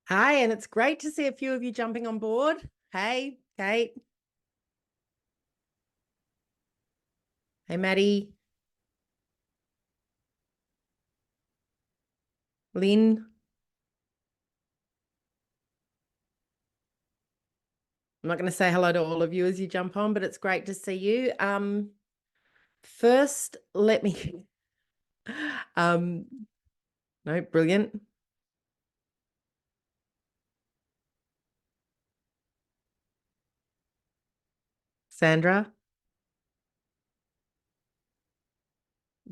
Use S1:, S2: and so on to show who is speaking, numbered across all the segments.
S1: Hi, and it's great to see a few of you jumping on board. Hey, Kate. Hey, Maddie. Lynn. I'm not going to say hello to all of you as you jump on, but it's great to see you. First, let me. um, no, brilliant. Sandra.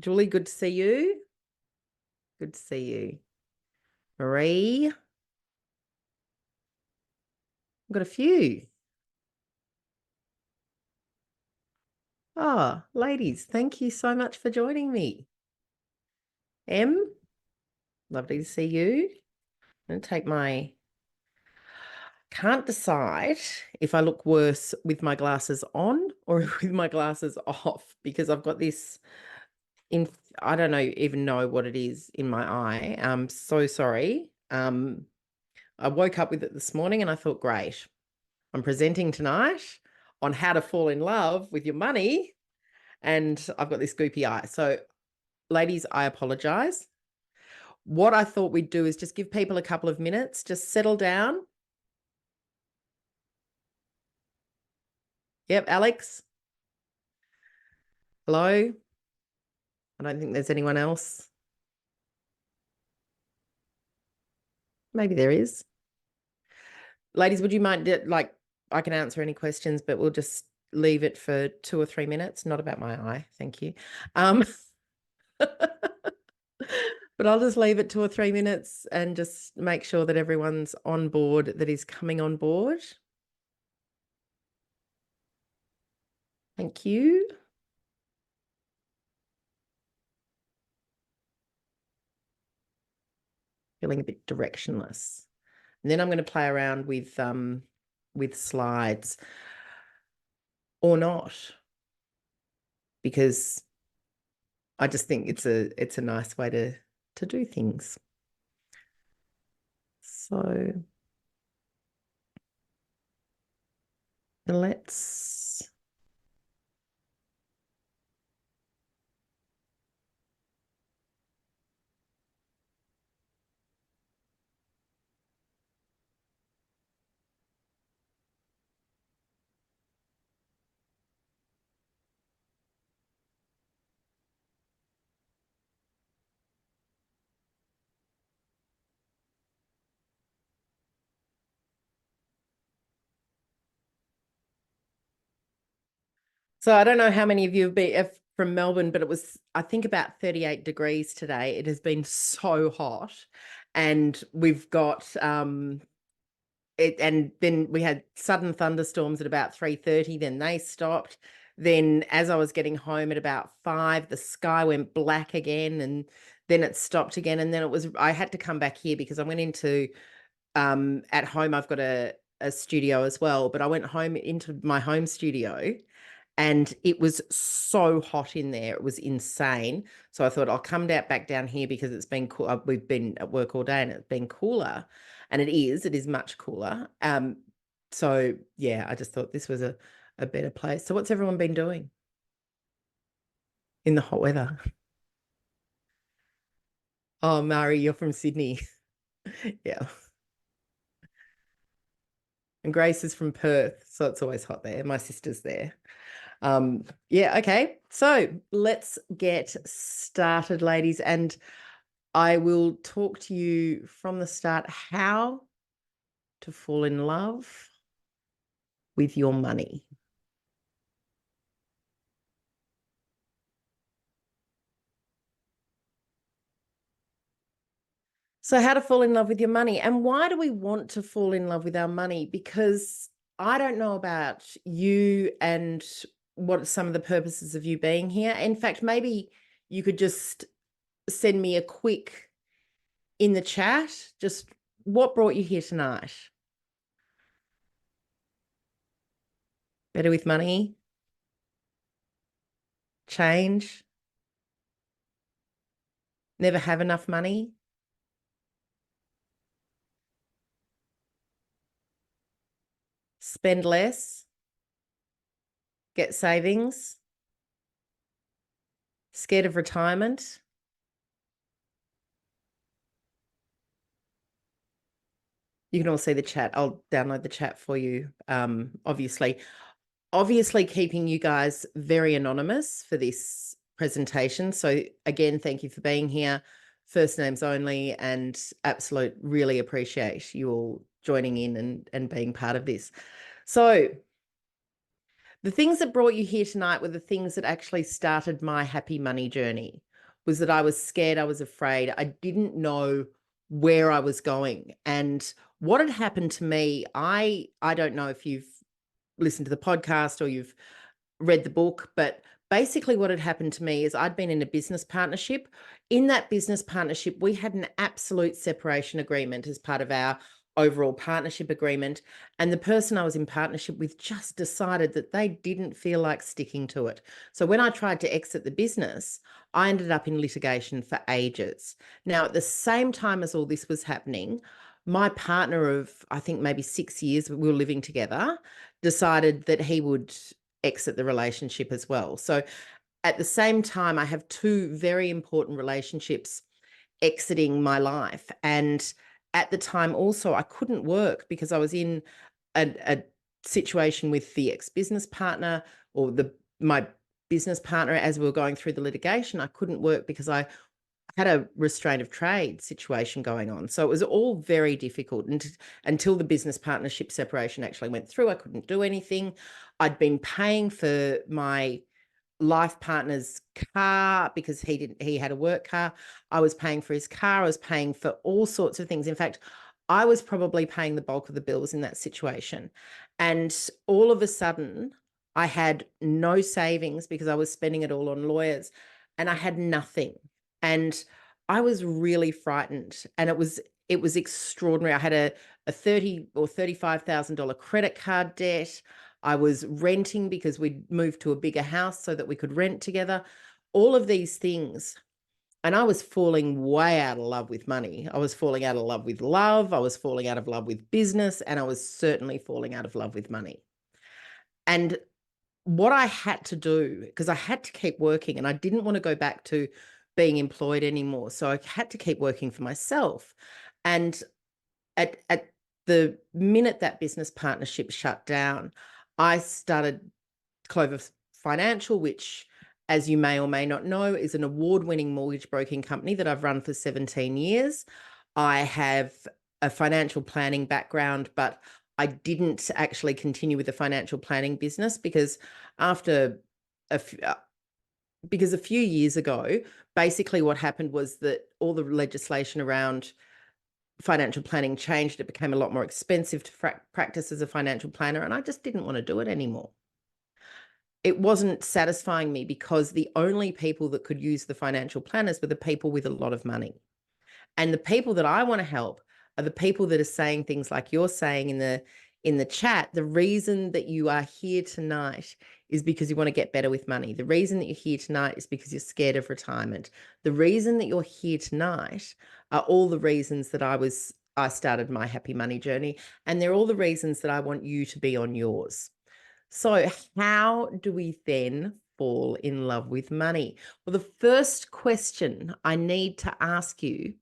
S1: Julie, good to see you. Good to see you. Marie. I've got a few. Oh, ladies, thank you so much for joining me. Em, lovely to see you. I'm going to take my can't decide if I look worse with my glasses on or with my glasses off because I've got this in I don't even know what it is in my eye. I'm so sorry. I woke up with it this morning and I thought, great. I'm presenting tonight on how to fall in love with your money, and I've got this goopy eye. So, ladies, I apologize. What I thought we'd do is just give people a couple of minutes, just settle down. Yep, Alex. Hello. I don't think there's anyone else. Maybe there is. Ladies, would you mind, I can answer any questions, but we'll just leave it for 2 or 3 minutes. Not about my eye. Thank you. But I'll just leave it 2 or 3 minutes and just make sure that everyone's on board that is coming on board. Thank you. Feeling a bit directionless. And then I'm going to play around with slides or not, because I just think it's a nice way to do things. So let's So I don't know how many of you have been from Melbourne, but it was, I think, about 38 degrees today. It has been so hot. And we've got it, and then we had sudden thunderstorms at about 3:30, then they stopped. Then as I was getting home at about 5, the sky went black again, and then it stopped again. And then I had to come back here because I went into at home, I've got a studio as well, but I went home into my home studio and it was so hot in there. It was insane. So I thought I'll come back down here because it's been cool. We've been at work all day and it's been cooler, and it is much cooler. So yeah, I just thought this was a better place. So what's everyone been doing in the hot weather? Oh, Mari, you're from Sydney. Yeah. And Grace is from Perth, so it's always hot there. My sister's there. Yeah, okay. So let's get started, ladies. And I will talk to you from the start how to fall in love with your money. So, how to fall in love with your money. And why do we want to fall in love with our money? Because I don't know about you and what are some of the purposes of you being here. In fact, maybe you could just send me a quick in the chat, just what brought you here tonight? Better with money? Change? Never have enough money? spend less, get savings, scared of retirement. You can all see the chat. I'll download the chat for you. Obviously keeping you guys very anonymous for this presentation. So again, thank you for being here. First names only, and absolute really appreciate you all joining in and being part of this. So the things that brought you here tonight were the things that actually started my happy money journey. Was that I was scared, I was afraid, I didn't know where I was going. And what had happened to me, I don't know if you've listened to the podcast or you've read the book, but basically what had happened to me is I'd been in a business partnership. In that business partnership, we had an absolute separation agreement as part of our overall partnership agreement. And the person I was in partnership with just decided that they didn't feel like sticking to it. So when I tried to exit the business, I ended up in litigation for ages. Now, at the same time as all this was happening, my partner of, I think maybe 6 years, we were living together, decided that he would exit the relationship as well. So at the same time, I have two very important relationships exiting my life. And at the time also, I couldn't work because I was in a situation with the ex-business partner or my business partner as we were going through the litigation. I couldn't work because I had a restraint of trade situation going on. So it was all very difficult. And until the business partnership separation actually went through, I couldn't do anything. I'd been paying for my life partner's car because he had a work car. I was paying for his car. I was paying for all sorts of things. In fact, I was probably paying the bulk of the bills in that situation. And all of a sudden, I had no savings because I was spending it all on lawyers, and I had nothing. And I was really frightened. And it was extraordinary. I had a $30,000 or $35,000 credit card debt. I was renting because we'd moved to a bigger house so that we could rent together. All of these things. And I was falling way out of love with money. I was falling out of love with love. I was falling out of love with business. And I was certainly falling out of love with money. And what I had to do, because I had to keep working and I didn't want to go back to being employed anymore. So I had to keep working for myself. And at the minute that business partnership shut down, I started Clover Financial, which, as you may or may not know, is an award-winning mortgage broking company that I've run for 17 years. I have a financial planning background, but I didn't actually continue with the financial planning business because after because a few years ago, basically what happened was that all the legislation around financial planning changed. It became a lot more expensive to practice as a financial planner, and I just didn't want to do it anymore. It wasn't satisfying me because the only people that could use the financial planners were the people with a lot of money. And the people that I want to help are the people that are saying things like you're saying in the chat. The reason that you are here tonight is because you want to get better with money. The reason that you're here tonight is because you're scared of retirement. The reason that you're here tonight are all the reasons that I started my happy money journey. And they're all the reasons that I want you to be on yours. So how do we then fall in love with money? Well, the first question I need to ask you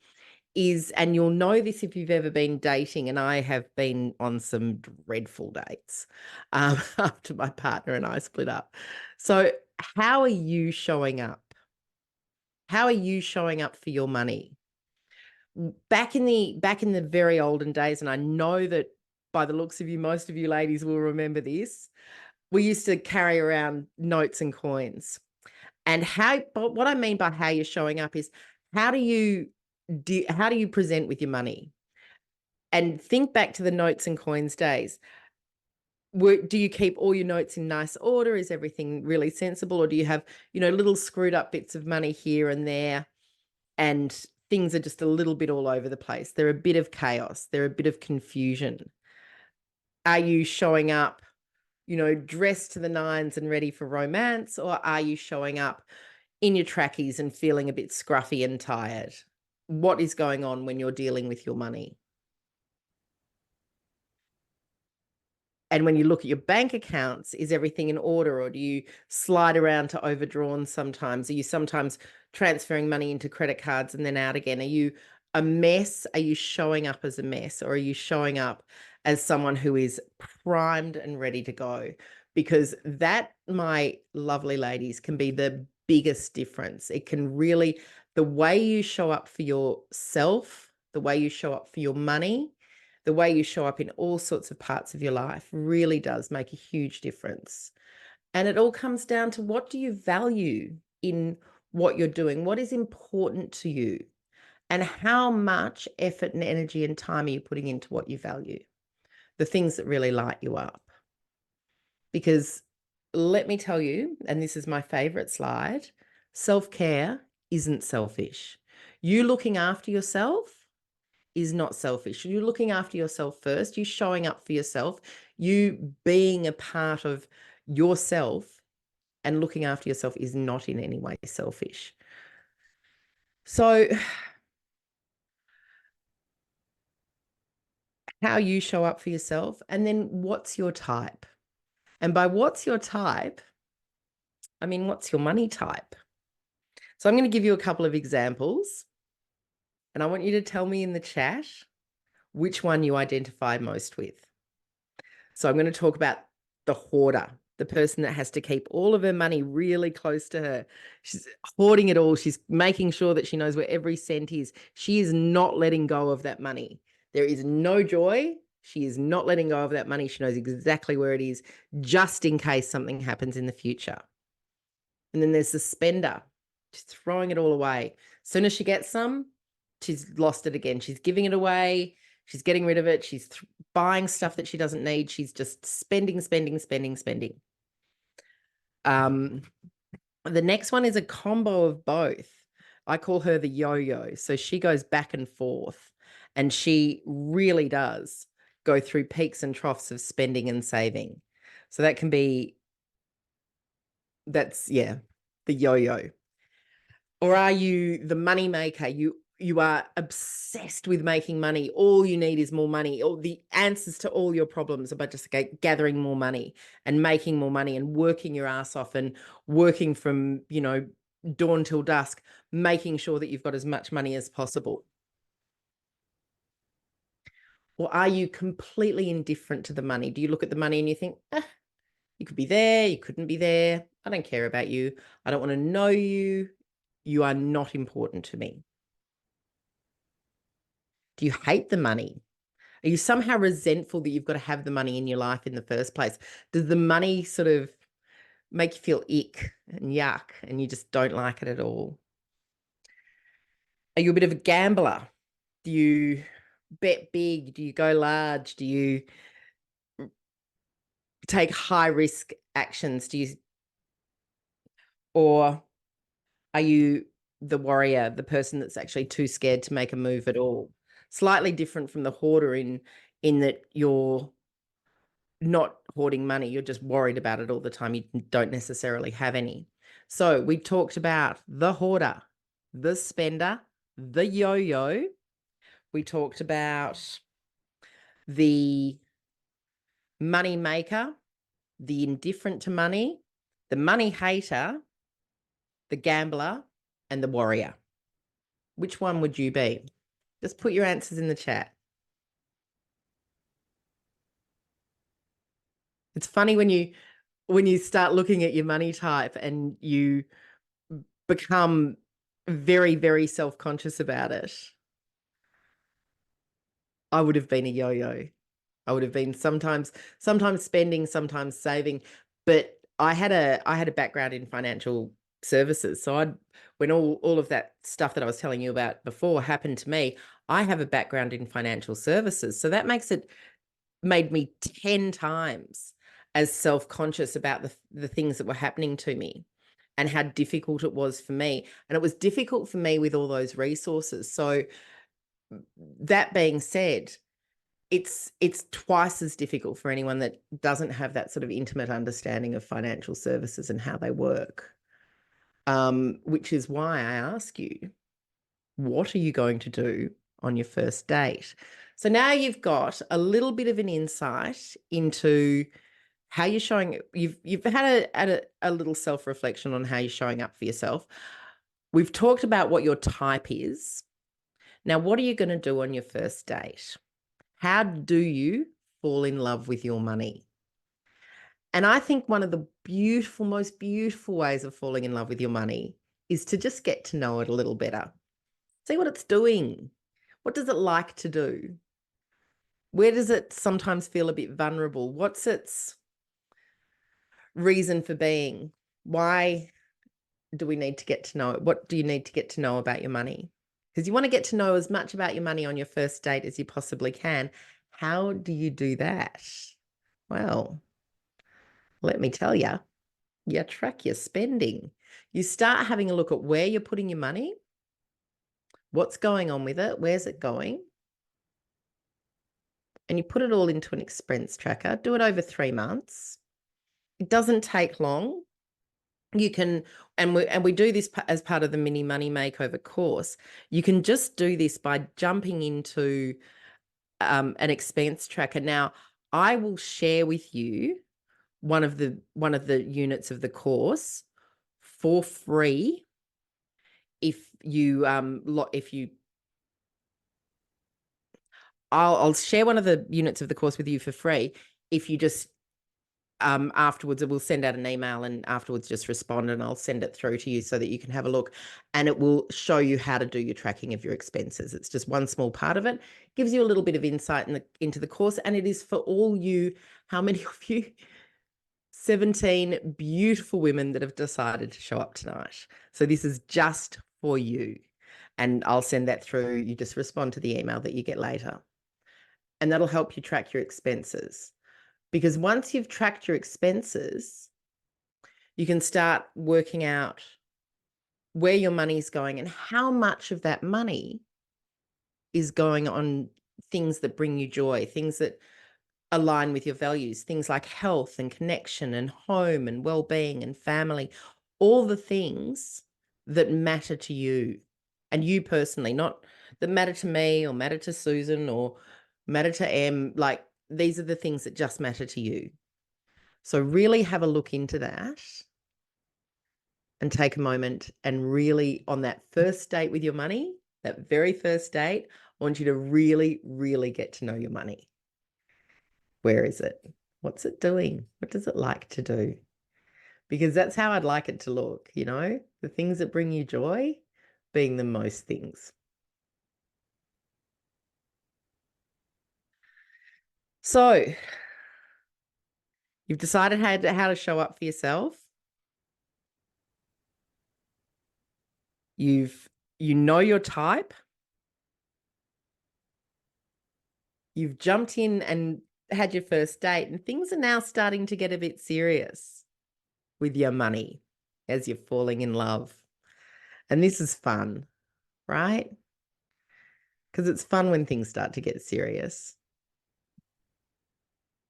S1: is, and you'll know this if you've ever been dating, and I have been on some dreadful dates after my partner and I split up. So how are you showing up? How are you showing up for your money? Back in the very olden days, and I know that by the looks of you, most of you ladies will remember this, we used to carry around notes and coins. And but what I mean by how you're showing up is how do you present with your money? And think back to the notes and coins days. Do you keep all your notes in nice order? Is everything really sensible? Or do you have, little screwed up bits of money here and there, and things are just a little bit all over the place? They're a bit of chaos. They're a bit of confusion. Are you showing up, dressed to the nines and ready for romance? Or are you showing up in your trackies and feeling a bit scruffy and tired? What is going on when you're dealing with your money? And when you look at your bank accounts, is everything in order, or do you slide around to overdrawn sometimes? Are you sometimes transferring money into credit cards and then out again? Are you a mess? Are you showing up as a mess, or are you showing up as someone who is primed and ready to go? Because that, my lovely ladies, can be the biggest difference. It can really, the way you show up for yourself, the way you show up for your money, the way you show up in all sorts of parts of your life really does make a huge difference. And it all comes down to, what do you value in what you're doing? What is important to you? And how much effort and energy and time are you putting into what you value? The things that really light you up. Because let me tell you, and this is my favorite slide, self-care isn't selfish. You looking after yourself is not selfish. You looking after yourself first, you showing up for yourself, you being a part of yourself and looking after yourself is not in any way selfish. So how you show up for yourself, and then what's your type? And by what's your type, I mean, what's your money type? So I'm going to give you a couple of examples, and I want you to tell me in the chat which one you identify most with. So I'm going to talk about the hoarder, the person that has to keep all of her money really close to her. She's hoarding it all. She's making sure that she knows where every cent is. She is not letting go of that money. There is no joy. She is not letting go of that money. She knows exactly where it is, just in case something happens in the future. And then there's the spender. She's throwing it all away. As soon as she gets some, she's lost it again. She's giving it away. She's getting rid of it. She's buying stuff that she doesn't need. She's just spending, spending, spending, spending. The next one is a combo of both. I call her the yo-yo. So she goes back and forth, and she really does go through peaks and troughs of spending and saving. So that can be, that's, yeah, the yo-yo. Or are you the money maker? You are obsessed with making money. All you need is more money. All the answers to all your problems are about just gathering more money and making more money and working your ass off and working from, dawn till dusk, making sure that you've got as much money as possible. Or are you completely indifferent to the money? Do you look at the money and you think, you could be there, you couldn't be there. I don't care about you. I don't want to know you. You are not important to me. Do you hate the money? Are you somehow resentful that you've got to have the money in your life in the first place? Does the money sort of make you feel ick and yuck and you just don't like it at all? Are you a bit of a gambler? Do you bet big? Do you go large? Do you take high risk actions? Or are you the warrior, the person that's actually too scared to make a move at all? Slightly different from the hoarder in that you're not hoarding money. You're just worried about it all the time. You don't necessarily have any. So we talked about the hoarder, the spender, the yo-yo. We talked about the money maker, the indifferent to money, the money hater, the gambler, and the warrior. Which one would you be? Just put your answers in the chat. It's funny when you start looking at your money type and you become very, very self-conscious about it. I would have been a yo-yo. I would have been sometimes spending, sometimes saving. But I had a background in financial services. So when all of that stuff that I was telling you about before happened to me, I have a background in financial services. So that made me 10 times as self-conscious about the things that were happening to me and how difficult it was for me. And it was difficult for me with all those resources. So that being said, it's twice as difficult for anyone that doesn't have that sort of intimate understanding of financial services and how they work. Which is why I ask you, what are you going to do on your first date? So now you've got a little bit of an insight into how you're showing. You've had a little self-reflection on how you're showing up for yourself. We've talked about what your type is. Now, what are you going to do on your first date? How do you fall in love with your money? And I think one of the most beautiful ways of falling in love with your money is to just get to know it a little better. See what it's doing. What does it like to do? Where does it sometimes feel a bit vulnerable? What's its reason for being? Why do we need to get to know it? What do you need to get to know about your money? Because you want to get to know as much about your money on your first date as you possibly can. How do you do that? Well, let me tell you, you track your spending. You start having a look at where you're putting your money, what's going on with it, where's it going, and you put it all into an expense tracker. Do it over 3 months. It doesn't take long. You can, and we do this as part of the mini money makeover course. You can just do this by jumping into an expense tracker. Now, I will share with you one of the units of the course for free if you I'll share one of the units of the course with you for free if you just afterwards we'll send out an email and afterwards just respond and I'll send it through to you so that you can have a look, and it will show you how to do your tracking of your expenses. It's just one small part of it. Gives you a little bit of insight into the course, and it is for all you, how many of you? 17 beautiful women that have decided to show up tonight. So this is just for you. And I'll send that through. You just respond to the email that you get later. And that'll help you track your expenses. Because once you've tracked your expenses, you can start working out where your money's going and how much of that money is going on things that bring you joy, things that align with your values, things like health and connection and home and well-being and family, all the things that matter to you and you personally, not that matter to me or matter to Susan or matter to Em. Like, these are the things that just matter to you. So really have a look into that and take a moment and really, on that first date with your money, that very first date, I want you to really, really get to know your money. Where is it? What's it doing? What does it like to do? Because that's how I'd like it to look, the things that bring you joy being the most things. So you've decided how to show up for yourself. You know your type. You've jumped in and had your first date, and things are now starting to get a bit serious with your money as you're falling in love. And this is fun, right? Because it's fun when things start to get serious.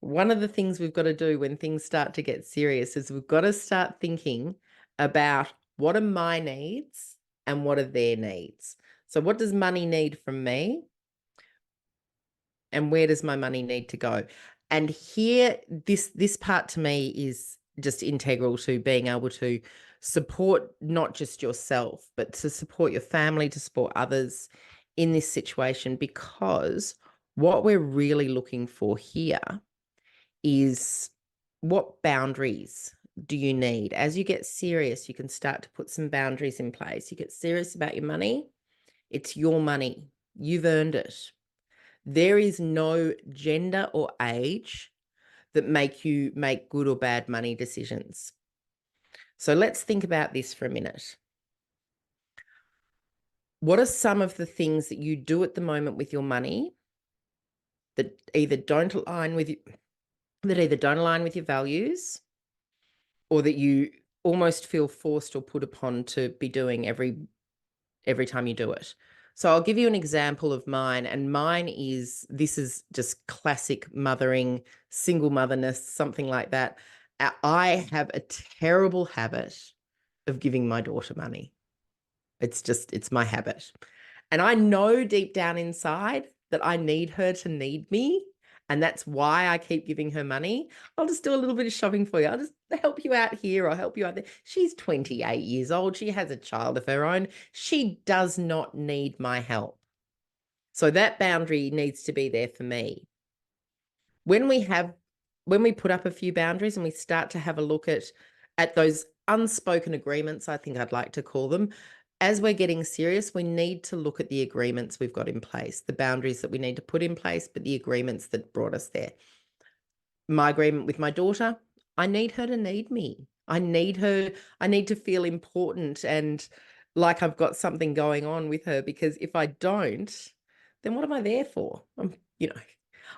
S1: One of the things we've got to do when things start to get serious is we've got to start thinking about what are my needs and what are their needs. So what does money need from me? And where does my money need to go? And here, this part to me is just integral to being able to support not just yourself, but to support your family, to support others in this situation, because what we're really looking for here is, what boundaries do you need? As you get serious, you can start to put some boundaries in place. You get serious about your money. It's your money. You've earned it. There is no gender or age that make you make good or bad money decisions. So let's think about this for a minute. What are some of the things that you do at the moment with your money that either don't align with you, your values, or that you almost feel forced or put upon to be doing every time you do it? So I'll give you an example of mine, and this is just classic mothering, single motherness, something like that. I have a terrible habit of giving my daughter money. It's my habit. And I know deep down inside that I need her to need me, and that's why I keep giving her money, I'll just do a little bit of shopping for you. I'll just help you out here or help you out there. She's 28 years old. She has a child of her own. She does not need my help. So that boundary needs to be there for me. When we put up a few boundaries and we start to have a look at those unspoken agreements, I think I'd like to call them, as we're getting serious, we need to look at the agreements we've got in place, the boundaries that we need to put in place, but the agreements that brought us there. My agreement with my daughter, I need her to need me. I need to feel important and like I've got something going on with her, because if I don't, then what am I there for? I'm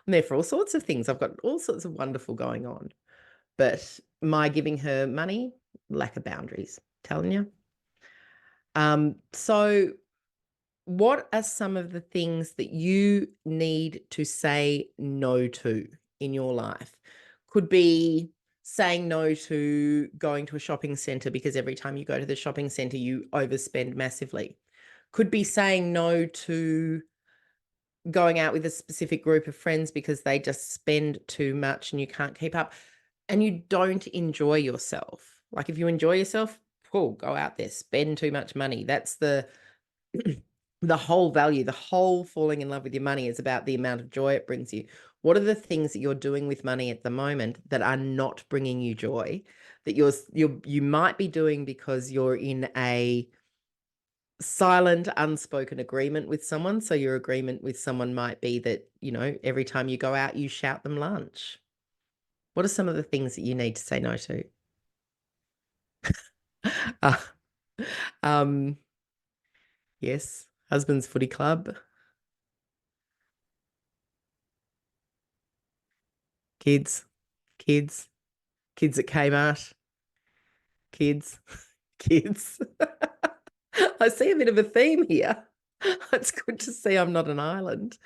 S1: there for all sorts of things. I've got all sorts of wonderful going on. But my giving her money, lack of boundaries, telling you. So what are some of the things that you need to say no to in your life? Could be saying no to going to a shopping center because every time you go to the shopping center, you overspend massively. Could be saying no to going out with a specific group of friends because they just spend too much and you can't keep up and you don't enjoy yourself. Like if you enjoy yourself, cool, go out there, spend too much money. That's the whole value, the whole falling in love with your money is about the amount of joy it brings you. What are the things that you're doing with money at the moment that are not bringing you joy, that you might be doing because you're in a silent, unspoken agreement with someone? So your agreement with someone might be that, every time you go out, you shout them lunch. What are some of the things that you need to say no to? Uh, um, yes, husband's footy club, kids, kids, kids at Kmart, kids, kids. I see a bit of a theme here. It's good to see I'm not an island.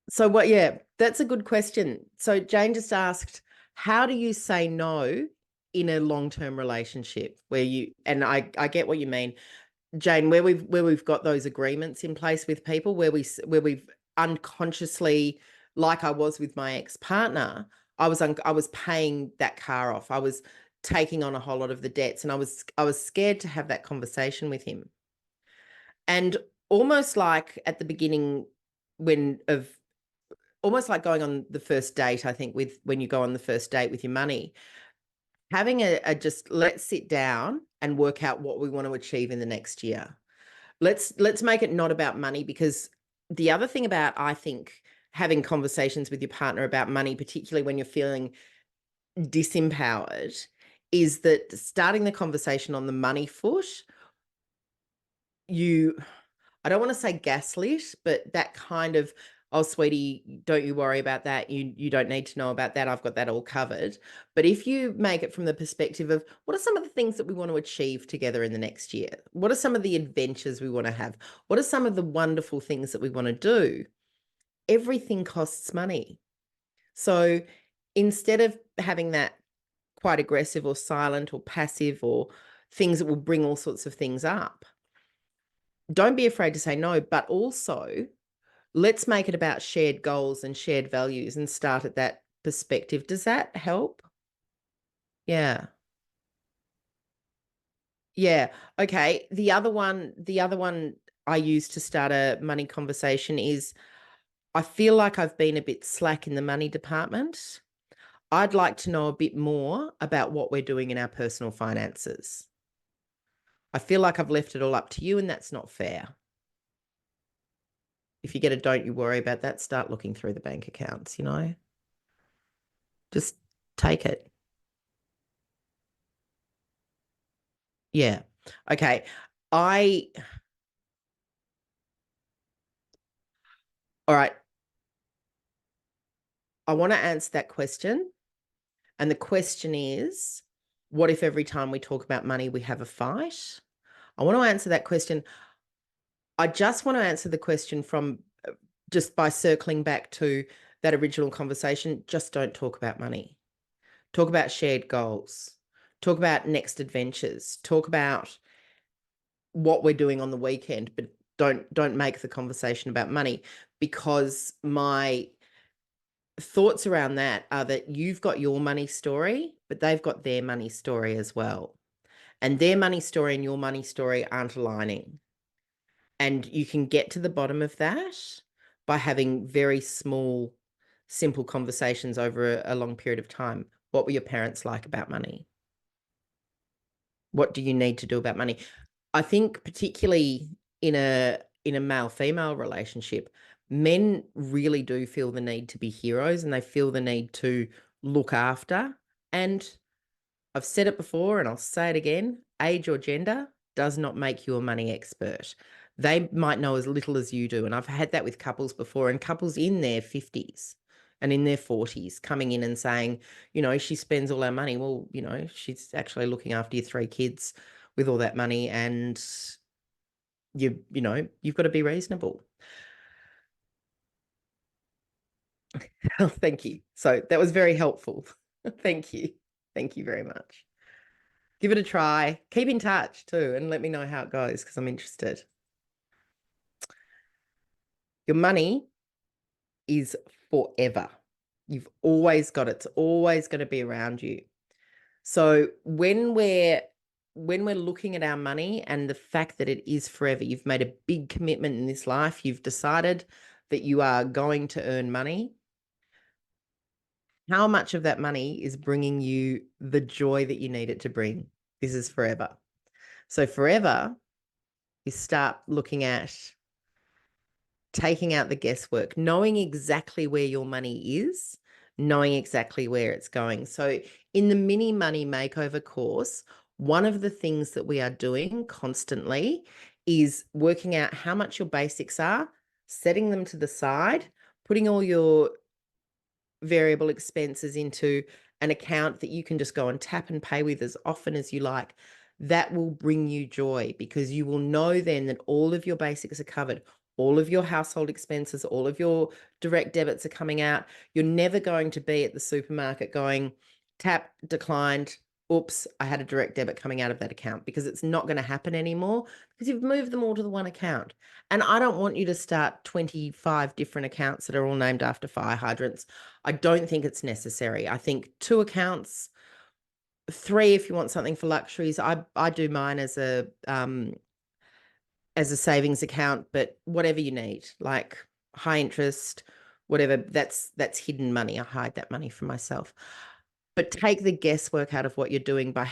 S1: So yeah, that's a good question. So Jane just asked, how do you say no in a long-term relationship and I get what you mean, Jane, where we've got those agreements in place with people where we've unconsciously, like I was with my ex-partner, I was paying that car off. I was taking on a whole lot of the debts and I was scared to have that conversation with him. And almost like at the beginning almost like going on the first date, I think, when you go on the first date with your money, having a just let's sit down and work out what we want to achieve in the next year. Let's make it not about money, because the other thing about, I think, having conversations with your partner about money, particularly when you're feeling disempowered, is that starting the conversation on the money foot, I don't want to say gaslit, but that kind of, oh, sweetie, don't you worry about that. You don't need to know about that. I've got that all covered. But if you make it from the perspective of what are some of the things that we want to achieve together in the next year? What are some of the adventures we want to have? What are some of the wonderful things that we want to do? Everything costs money. So instead of having that quite aggressive or silent or passive or things that will bring all sorts of things up, don't be afraid to say no, but also let's make it about shared goals and shared values and start at that perspective. Does that help? Yeah. Yeah. Okay. The other one I use to start a money conversation is, I feel like I've been a bit slack in the money department. I'd like to know a bit more about what we're doing in our personal finances. I feel like I've left it all up to you, and that's not fair. If you get a don't you worry about that, start looking through the bank accounts, just take it. Yeah. Okay. I, all right. I want to answer that question. And the question is, what if every time we talk about money, we have a fight? I want to answer that question. I just want to answer the question from just by circling back to that original conversation, just don't talk about money. Talk about shared goals. Talk about next adventures. Talk about what we're doing on the weekend, but don't make the conversation about money, because my thoughts around that are that you've got your money story, but they've got their money story as well. And their money story and your money story aren't aligning. And you can get to the bottom of that by having very small, simple conversations over a long period of time. What were your parents like about money? What do you need to do about money? I think particularly in a male-female relationship, men really do feel the need to be heroes, and they feel the need to look after. And I've said it before and I'll say it again, age or gender does not make you a money expert. They might know as little as you do. And I've had that with couples before, and couples in their 50s and in their 40s coming in and saying, she spends all our money. Well, she's actually looking after your 3 kids with all that money, and you've got to be reasonable. Oh, thank you. So that was very helpful. Thank you. Thank you very much. Give it a try. Keep in touch too, and let me know how it goes, because I'm interested. Your money is forever. You've always got it. It's always going to be around you. So when we're looking at our money and the fact that it is forever, you've made a big commitment in this life. You've decided that you are going to earn money. How much of that money is bringing you the joy that you need it to bring? This is forever. So forever, you start looking at taking out the guesswork, knowing exactly where your money is, knowing exactly where it's going. So in the mini money makeover course, one of the things that we are doing constantly is working out how much your basics are, setting them to the side, putting all your variable expenses into an account that you can just go and tap and pay with as often as you like. That will bring you joy, because you will know then that all of your basics are covered. All of your household expenses, all of your direct debits are coming out. You're never going to be at the supermarket going, tap, declined, oops, I had a direct debit coming out of that account, because it's not going to happen anymore, because you've moved them all to the one account. And I don't want you to start 25 different accounts that are all named after fire hydrants. I don't think it's necessary. I think 2 accounts, 3 if you want something for luxuries. I do mine as a savings account, but whatever you need, like high interest, whatever, that's hidden money. I hide that money from myself. But take the guesswork out of what you're doing by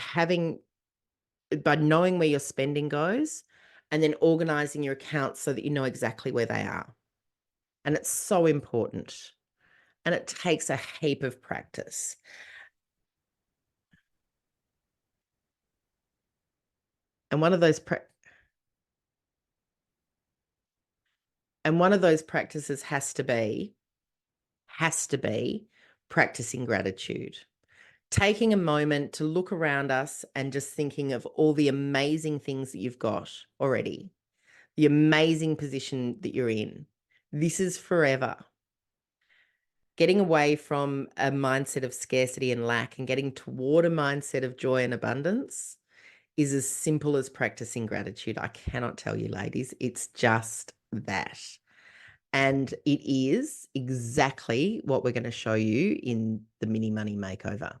S1: knowing where your spending goes, and then organizing your accounts so that you know exactly where they are. And it's so important. And it takes a heap of practice. And one of those practices has to be practicing gratitude. Taking a moment to look around us and just thinking of all the amazing things that you've got already, the amazing position that you're in. This is forever. Getting away from a mindset of scarcity and lack and getting toward a mindset of joy and abundance is as simple as practicing gratitude. I cannot tell you, ladies, it's just that. And it is exactly what we're going to show you in the mini money makeover.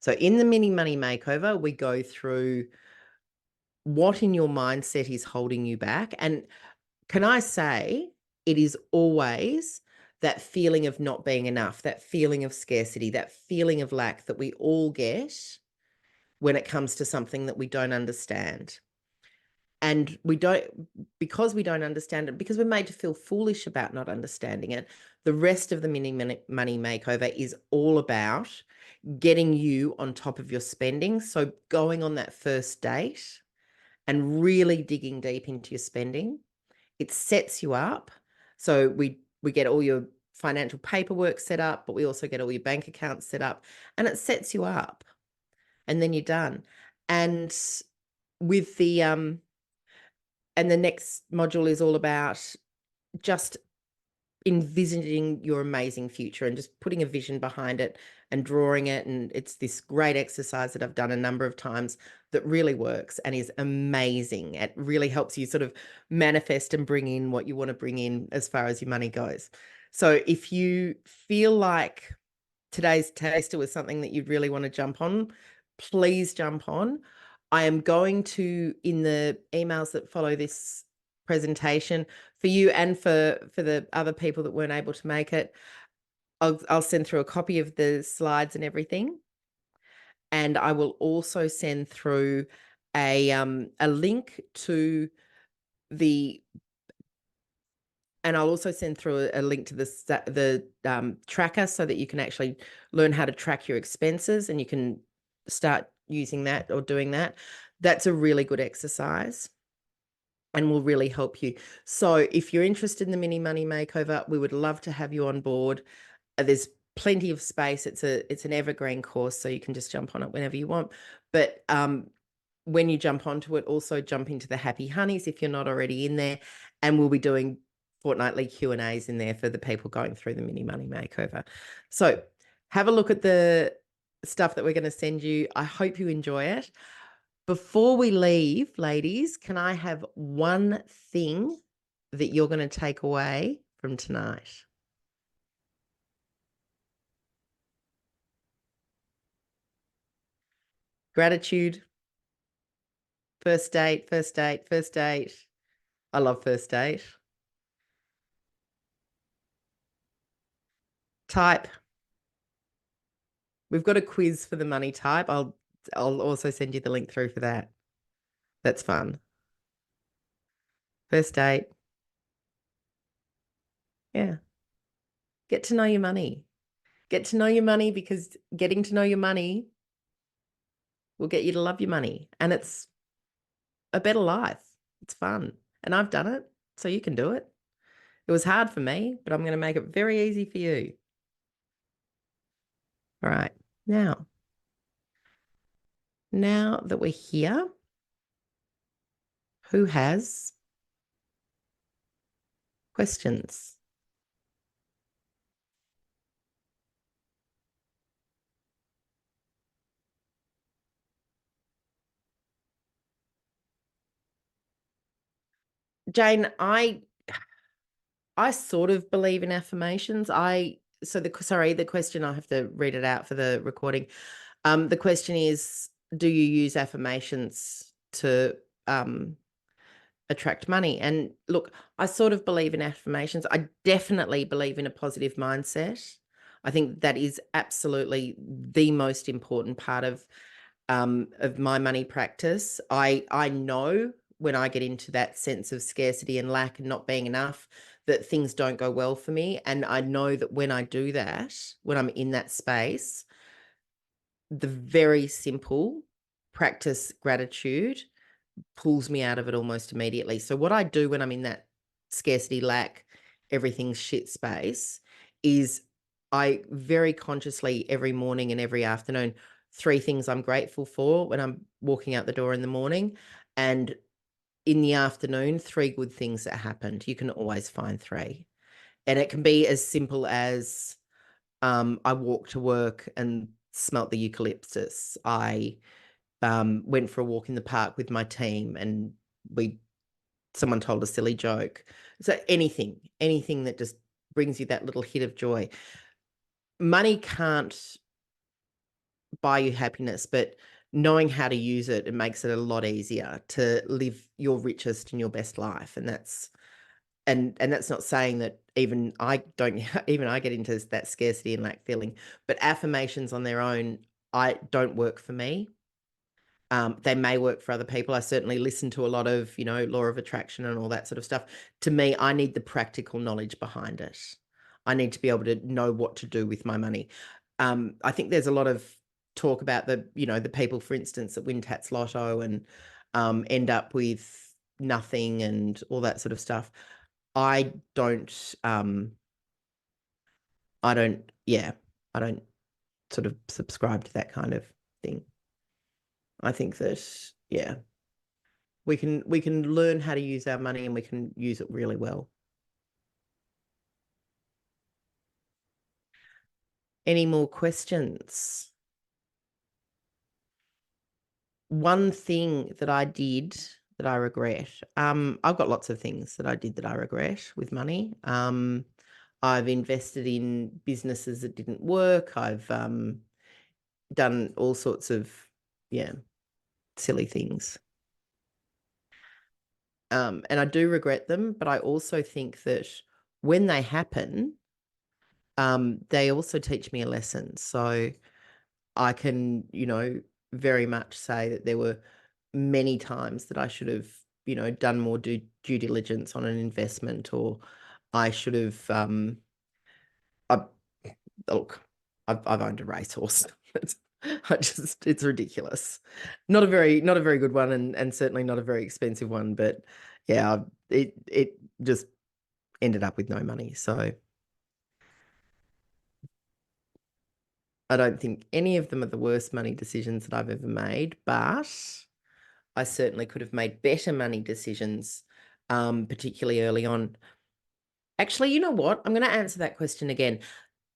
S1: So in the mini money makeover, we go through what in your mindset is holding you back. And can I say, it is always that feeling of not being enough, that feeling of scarcity, that feeling of lack that we all get when it comes to something that we don't understand. And because we don't understand it, because we're made to feel foolish about not understanding it, the rest of the mini money makeover is all about getting you on top of your spending. So going on that first date and really digging deep into your spending, it sets you up. So we get all your financial paperwork set up, but we also get all your bank accounts set up, and it sets you up, and then you're done. And with the next module is all about just envisioning your amazing future and just putting a vision behind it and drawing it. And it's this great exercise that I've done a number of times that really works and is amazing. It really helps you sort of manifest and bring in what you want to bring in as far as your money goes. So if you feel like today's taster was something that you'd really want to jump on, please jump on. I am going to, in the emails that follow this presentation, for you and for the other people that weren't able to make it, I'll send through a copy of the slides and everything. And I will also send through a link to the and I'll also send through a link to the tracker so that you can actually learn how to track your expenses, and you can start using that or doing that. That's a really good exercise and will really help you. So if you're interested in the mini money makeover, we would love to have you on board. There's plenty of space. It's an evergreen course, so you can just jump on it whenever you want. But when you jump onto it, also jump into the Happy Honeys if you're not already in there, and we'll be doing fortnightly Q&As in there for the people going through the mini money makeover. So have a look at the stuff that we're going to send you. I hope you enjoy it. Before we leave, ladies, can I have one thing that you're going to take away from tonight? Gratitude. First date, first date, first date. I love first date. Type. We've got a quiz for the money type. I'll also send you the link through for that. That's fun. First date. Yeah. Get to know your money. Get to know your money, because getting to know your money will get you to love your money. And it's a better life. It's fun. And I've done it, so you can do it. It was hard for me, but I'm going to make it very easy for you. All right. Now that we're here, who has questions? Jane, I sort of believe in affirmations. The question, I have to read it out for the recording. The question is, do you use affirmations to attract money? And look, I sort of believe in affirmations. I definitely believe in a positive mindset. I think that is absolutely the most important part of my money practice. I know when I get into that sense of scarcity and lack and not being enough, that things don't go well for me. And I know that when I do that, when I'm in that space, the very simple practice gratitude pulls me out of it almost immediately. So what I do when I'm in that scarcity, lack, everything's shit space is I very consciously every morning and every afternoon, 3 things I'm grateful for when I'm walking out the door in the morning, and in the afternoon, 3 good things that happened. You can always find 3. And it can be as simple as I walked to work and smelt the eucalyptus. I went for a walk in the park with my team and someone told a silly joke. So anything that just brings you that little hit of joy. Money can't buy you happiness, but knowing how to use it, it makes it a lot easier to live your richest and your best life. And that's not saying that even I don't even I get into that scarcity and lack feeling, but affirmations on their own, I don't work for me. They may work for other people. I certainly listen to a lot of, law of attraction and all that sort of stuff. To me, I need the practical knowledge behind it. I need to be able to know what to do with my money. I think there's a lot of talk about the people, for instance, that win Tats Lotto and end up with nothing and all that sort of stuff. I don't, yeah, I don't sort of subscribe to that kind of thing. I think that, yeah, we can learn how to use our money and we can use it really well. Any more questions? One thing that I did that I regret. I've got lots of things that I did that I regret with money. I've invested in businesses that didn't work. I've done all sorts of, yeah, silly things. And I do regret them, but I also think that when they happen, they also teach me a lesson. So I can, very much say that there were many times that I should have, done more due diligence on an investment, or I should have, I, look, I've owned a racehorse. It's ridiculous. Not a very good one, and certainly not a very expensive one. But yeah, it just ended up with no money. So I don't think any of them are the worst money decisions that I've ever made, but I certainly could have made better money decisions, particularly early on. Actually, you know what? I'm going to answer that question again.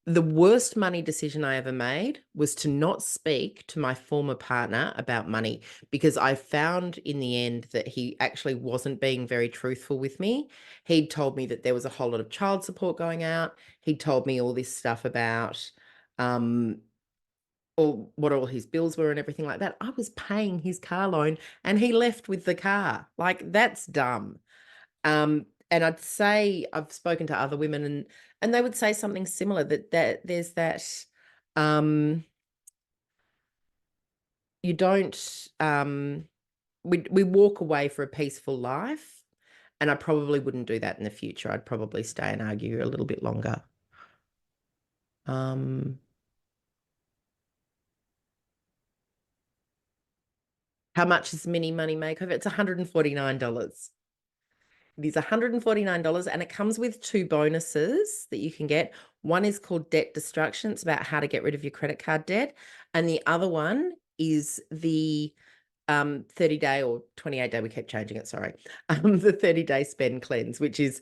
S1: The worst money decision I ever made was to not speak to my former partner about money, because I found in the end that he actually wasn't being very truthful with me. He'd told me that there was a whole lot of child support going out. He'd told me all this stuff about or what all his bills were and everything like that. I was paying his car loan and he left with the car. Like, that's dumb. And I'd say I've spoken to other women, and they would say something similar, that there's that you don't we walk away for a peaceful life, and I probably wouldn't do that in the future. I'd probably stay and argue a little bit longer. How much does mini money makeover? It's $149. It is $149, and it comes with two bonuses that you can get. One is called debt destruction. It's about how to get rid of your credit card debt. And the other one is the 30-day or 28-day, we kept changing it, sorry. The 30-day spend cleanse, which is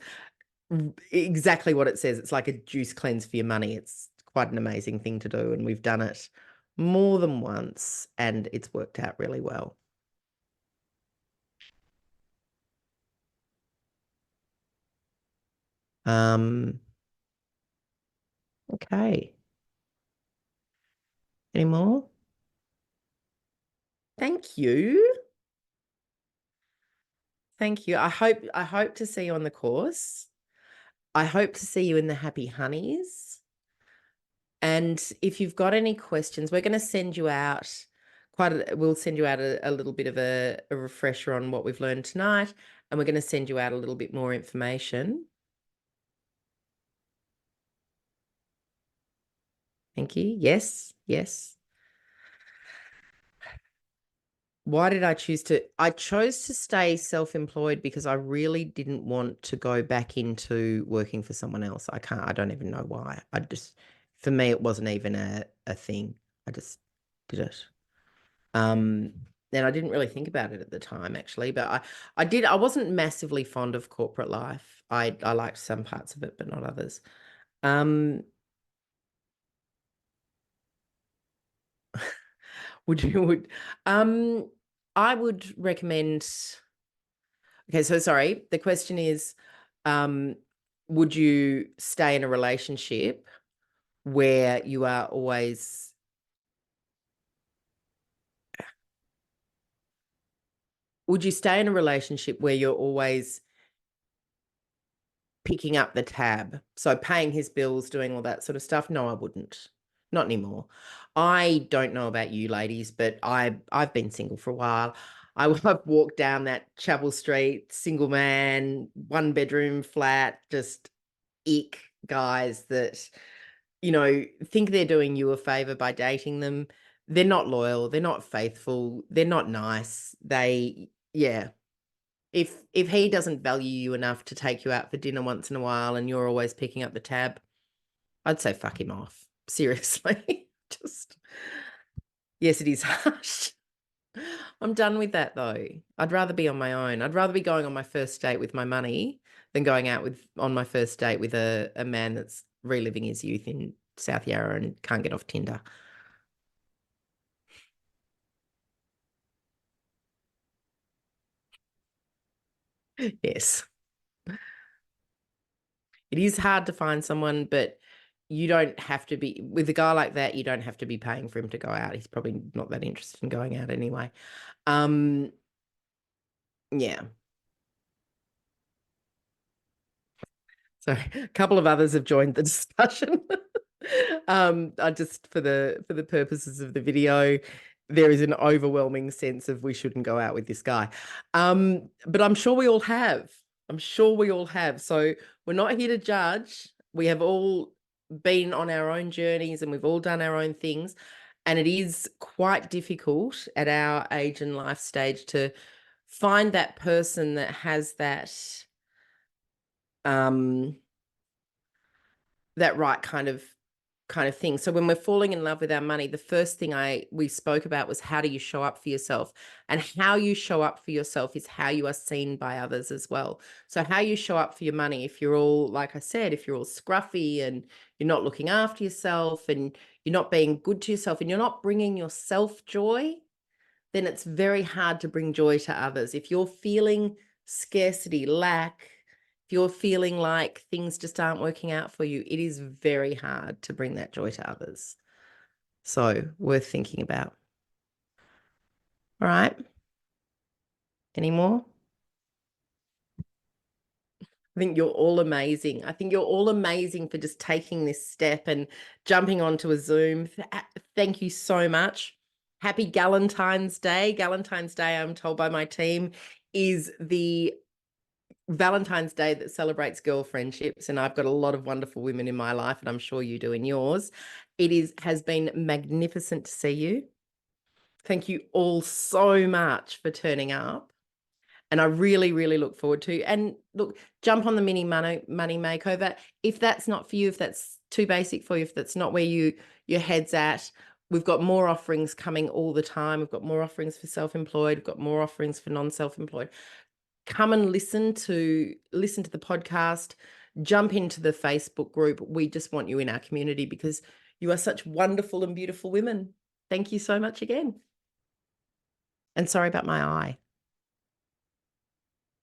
S1: exactly what it says. It's like a juice cleanse for your money. It's quite an amazing thing to do, and we've done it more than once, and it's worked out really well. Okay. Any more? Thank you. Thank you. I hope to see you on the course. I hope to see you in the Happy Honeys. And if you've got any questions, we're going to send you out we'll send you out a little bit of a refresher on what we've learned tonight, and we're going to send you out a little bit more information. Thank you. Yes, yes. Why did I chose to stay self-employed because I really didn't want to go back into working for someone else. I don't even know why. For me, it wasn't even a thing. I just did it. And I didn't really think about it at the time, actually, but I wasn't massively fond of corporate life. I liked some parts of it, but not others. I would recommend. Okay, so sorry. The question is, would you stay in a relationship where you are always would you stay in a relationship where you're always picking up the tab? So paying his bills, doing all that sort of stuff? No, I wouldn't. Not anymore. I don't know about you ladies, but I've been single for a while. I've walked down that Chapel Street, single man, 1-bedroom flat, just ick guys that, think they're doing you a favor by dating them. They're not loyal. They're not faithful. They're not nice. Yeah. If he doesn't value you enough to take you out for dinner once in a while and you're always picking up the tab, I'd say fuck him off. Seriously. Just, yes, it is harsh. I'm done with that though. I'd rather be on my own. I'd rather be going on my first date with my money than going out on my first date with a man that's reliving his youth in South Yarra and can't get off Tinder. Yes. It is hard to find someone, but you don't have to be with a guy like that. You don't have to be paying for him to go out. He's probably not that interested in going out anyway. Um, yeah. So a couple of others have joined the discussion. I just for the purposes of the video, there is an overwhelming sense of we shouldn't go out with this guy. But I'm sure we all have. I'm sure we all have. So we're not here to judge. We have all been on our own journeys and we've all done our own things. And it is quite difficult at our age and life stage to find that person that has um that right kind of thing. So when we're falling in love with our money, the first thing we spoke about was how do you show up for yourself? And how you show up for yourself is how you are seen by others as well. So how you show up for your money, if you're all, like I said, if you're all scruffy and you're not looking after yourself and you're not being good to yourself and you're not bringing yourself joy, then it's very hard to bring joy to others. If you're feeling scarcity, lack, if you're feeling like things just aren't working out for you, it is very hard to bring that joy to others. So worth thinking about. All right. Any more? I think you're all amazing. I think you're all amazing for just taking this step and jumping onto a Zoom. Thank you so much. Happy Galentine's Day. Galentine's Day, I'm told by my team, is the Valentine's Day that celebrates girl friendships, and I've got a lot of wonderful women in my life, and I'm sure you do in yours. Has been magnificent to see you. Thank you all so much for turning up. And I really, really look forward to, and look, jump on the mini money makeover. If that's not for you, if that's too basic for you, if that's not where your head's at, we've got more offerings coming all the time. We've got more offerings for self-employed. We've got more offerings for non-self-employed. Come and listen to the podcast, jump into the Facebook group. We just want you in our community because you are such wonderful and beautiful women. Thank you so much again. And sorry about my eye.